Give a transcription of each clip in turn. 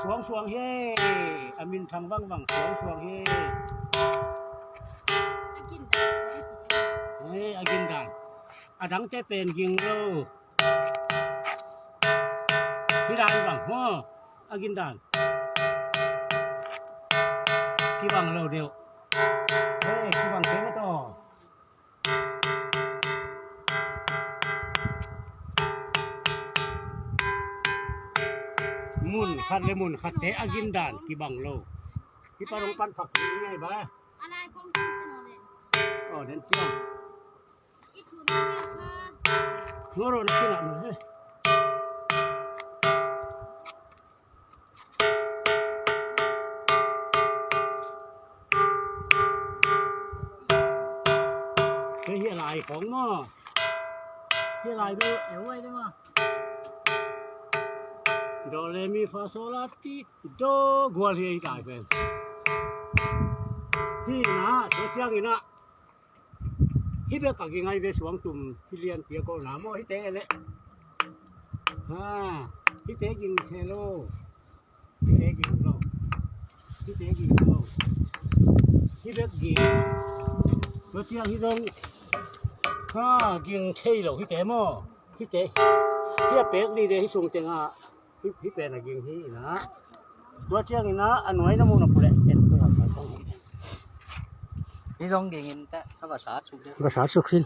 วงสวงเฮอามินทางวังวังสวงสวงเฮเฮ้อากินดังอาดังเจเป็นยิงโลพี่ดังวังหัวอากินดังกี่วังเราเดียวเฮ้กี่วังเทมาต่อมุนขัดเลยมุนขัดเตะอากินดังกี่บังโลกี่ปลาลงปันผักยังไงบ้าอะไรกองทุนสนอเลยอ๋อเดินเจียวอีกทุนเดียวค่ะโง่โรนกินอะไรเฮ้ยเฮียลายของหม้อเฮียลายดูเอ๋ไว้ได้มั้ยโดเรมีฟาโซลาติโดกัวเฮียลายเป็นพี่นะเจ้าเจ้ากินนะฮิเบกักยังไงเวสวงตุ่มฮิเลียนเปียโกหนามอฮิเตะเลยฮิเตะกินเชโลฮิเตะกินโลฮิเตะกินโลฮิเบกกินตัวเจ้าฮิตงกินเชโลฮิเตะมอฮิเตะฮิเบกนี่เดฮิส่งเตงฮิเป็นอะไรกินฮินะตัวเจ้ากินนะอันไหนน้ำมันน่ะปุ๊เละเอ็นตัวไหนต้องนี่ต้องกินแต่ถ้าก็สาดสุดเลยก็สาดสุกสิ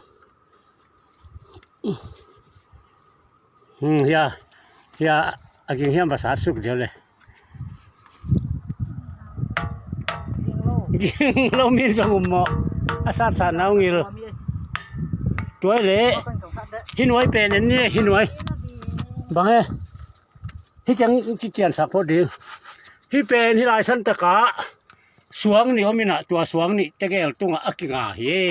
เฮียกินเฮียภาษาสุกเดียวเลยกินเรามีสมุนหมออาซาสาน้ำงี้เลยตัวเละหินไว้เป็นอันนี้หินไว้บางเอ้ที่จังที่เจียนสักพอดีที่เป็นที่ลายสันตะกะสวงนี่เขามีน่ะตัวสวงนี่จะแก่ตรงอักงาเย่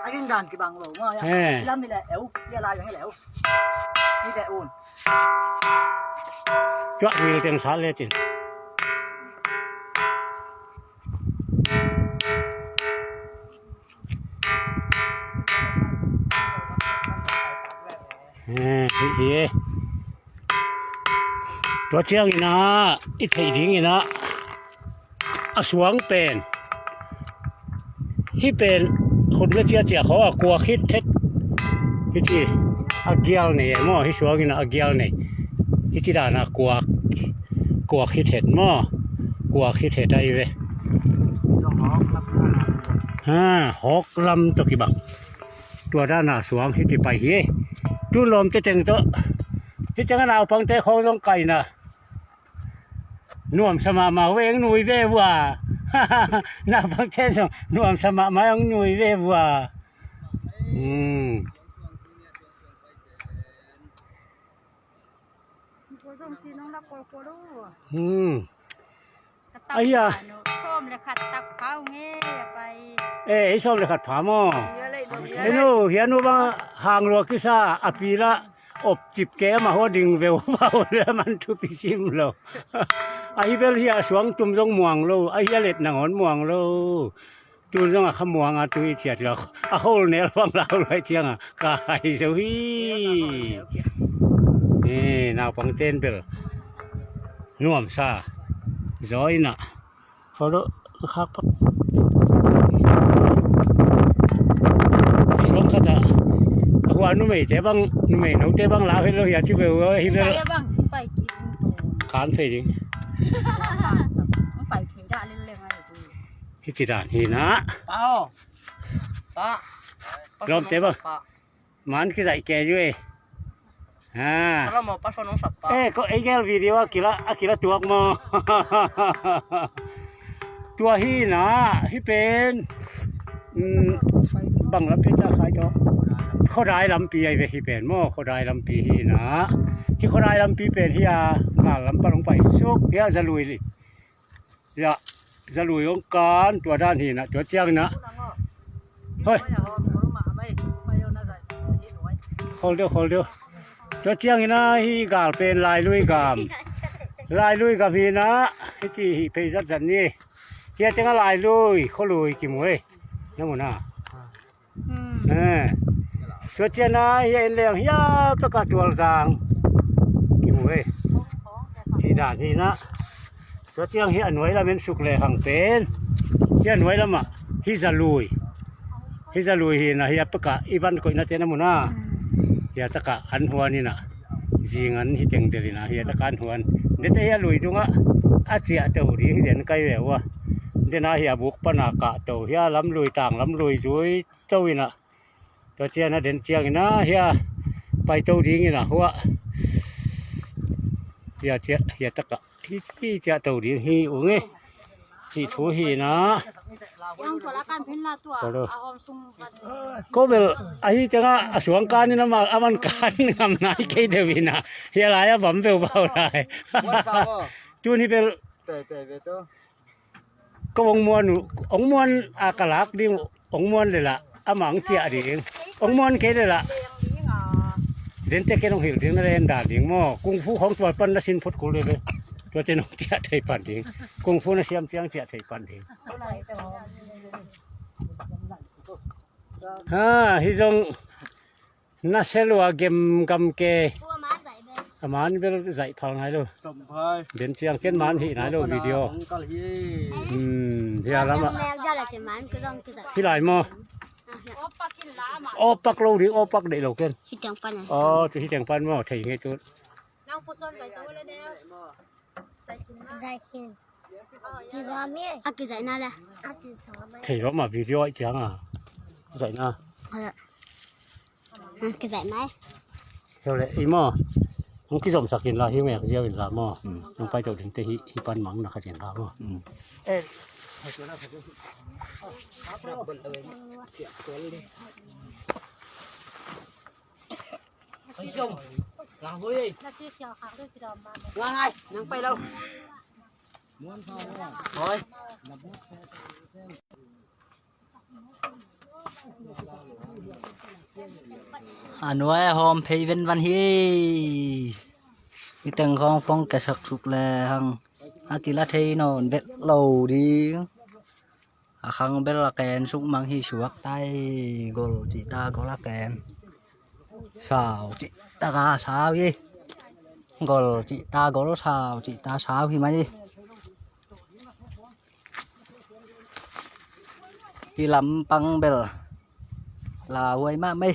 อากินกันกี่บังโลมั้งย่ำนี่แหละเอวเรียลายอย่างนี้แหละนี่แต่อุ่นจ้ามีเตียงสาเลยจินเฮ้ยตัวเชียงอีนะอีไทยดิ้งอีนะอสวงเป็นที่เป็นคนไม่เชื่อเจ้าเขากลัวคิดเท็จที่จีอาเกียวเนี่ยมั่วที่สวงอีนะอาเกียวเนี่ยที่จีดานะกลัวคิดเท็จมั่วกลัวคิดเท็จได้เว้ยหกลำตัวกี่บังตัวด้านหน้าสวงที่จีไปเฮ้ดูลมจะเจ๋งตัวที่จังเราพังเตะของต้องไก่นะน่วมสมามาเวงหนุ่ยเวว่าน่าพังเตะส่งน่วมสมามายังหนุ่ยเวว่าไอ้ยาส้มเลยขัดตักเผาเงี้ยไปไอ้ส้มเลยขัดผาหม้อไอ้หนูเฮียหนูบ้างห่างรัวกิซ่าอปีละอบจิบแกมาหัวดิ่งเววเบาเลยมันทุบชิมเราไอ้เบลเฮียสวงจุ่มทรงม่วงเราไอ้เฮียเล็ดหนังหอนม่วงเราจุ่มทรงขมวงตุยเฉียดเราเขาเนี่ยฟังเราเลยเชียงกายสวีนี่นาวปังเต้นเบลน่วมซาจอยน่ะพอรู้ครับสวงขดาว่านุ่มไม่เจ็บบ้างนุ่มไม่หนุ่มเจ็บบ้างลาให้เราอยากชิบเบลให้เราขานเพลงไปเพดานเล่นๆอะไรดูที่จีดานฮีนะป้าลมเจ็บบ้างมันคือใส่แก่ด้วยเราหมอป้าชนน้องสับป้าก็ไอ้แก้ววิดีโอกี่ละตัวมอตัวฮีนะฮีเป็นบังรับเพชรขายจ้อเขาได้ลำปีไอ้เวทีเป็นหม้อเขาได้ลำปีฮีนะที่เขาได้ลำปีเป็นที่งานลำปลงไปสุกเฮียจะลุยเลยจะลุยองค์การตัวด้านฮีนะตัวเจียงนะเฮ้ยเขาเดียวตัวเจียงฮีนะฮีกาลเป็นลายลุยกามฮีนะที่จีเพย์จัดนี่เฮียจะก็ลายลุยเขาลุยกี่มวยนั่นหมดนะเ ตัวเจ้านาเฮียเลี้ยงเฮียประกาศตัวจางกี่บุ้ยที่ด่านที่นะตัวเจ้าเฮียหน่วยละเป็นสุกเลยหังเป็นเฮียหน่วยละมาฮิจะลุยเฮียนะเฮียประกาศอีบันก็อินาเทนะมุนาเฮียตะกะอันหัวนี่นะจิงันฮิเจงเดลินะเฮียตะการหัวเด็ดเฮียลุยตรงอ่ะอาเจียเต่าดีเฮียนไกลแวววะเดน่าเฮียบุกปนากะเต่าเฮียล้ำลุยต่างล้ำลุยจุยเจ้าวินะตัวเจ้านะเด่นเจียงนะเฮียไปเจ้าดีนี่นะหัวเฮียตะกะที่เจ้าเต่าดีฮีโอ้เงี้ยที่ถูฮีนะ yang polakan pinla tua ahom sung ko bel ahi changa asuang kan ni nama aman kan ngam nai ke devina hi laya bam be bau lai chu ni bel tệ về tôi ko ong muan akalak ding ong muan le la amang chia ding ong muan ke le la den te ke nong hil ding na len da ding mo kung fu khong twal pan na sin phut ku leตัวเจนองเจียไทยปันดิกงฟูนะเสียมเสียงเจียไทยปันดิฮิจงน่าเชลัวเกมกำเกอามันเป็นใจพังไหนลู สมพาย เด่นเสียงเก้นมันที่ไหนลูวิดีโอที่อะไรมาที่ไหนมาโอปักโลดิโอปักเด็กโลเก้นอ๋อที่แจงปันมาไทยไงจุดน้องผู้ชนใส่ตัวเลยเดียวใส่ขินกี่กว่ามีอ่ะกี่ใส่นั่นแหละไทยว่ามาวิดีโอจังอ่ะใส่น่ะกี่ใส่ไหมเท่าไรอีหม้อมึงกี่สมสักกินละหิวแม่ก็เยอะเป็นละหม้อมึงไปจดถึงเตะฮิปันมังนะข้าเจ้าหม้อเอ๊ะว่าไงยังไปแล้วthôi nuôi hôm phi vinh văn hi cái tầng con phong cả sặc sụp là hằng kỳ lá thi nó bết lầu đi khang bết là kèn súng mang hi suốt tay gol chị ta có lá kèn sao chị ta cả sao gì gol chị ta có sao chị ta sao thì mấy đi làm băng bel là quay má mây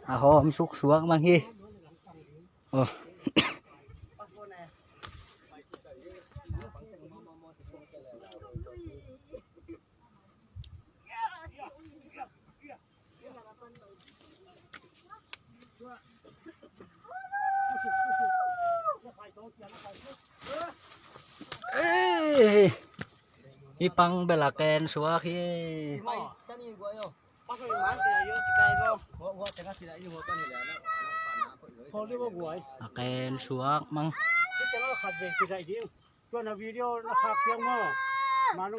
hôm xúc xuống mang hi hi băng bel là kèn xuống khi kèn xuống măng cái channel khát về cái gì đi cho nó video nó khát tiếng mà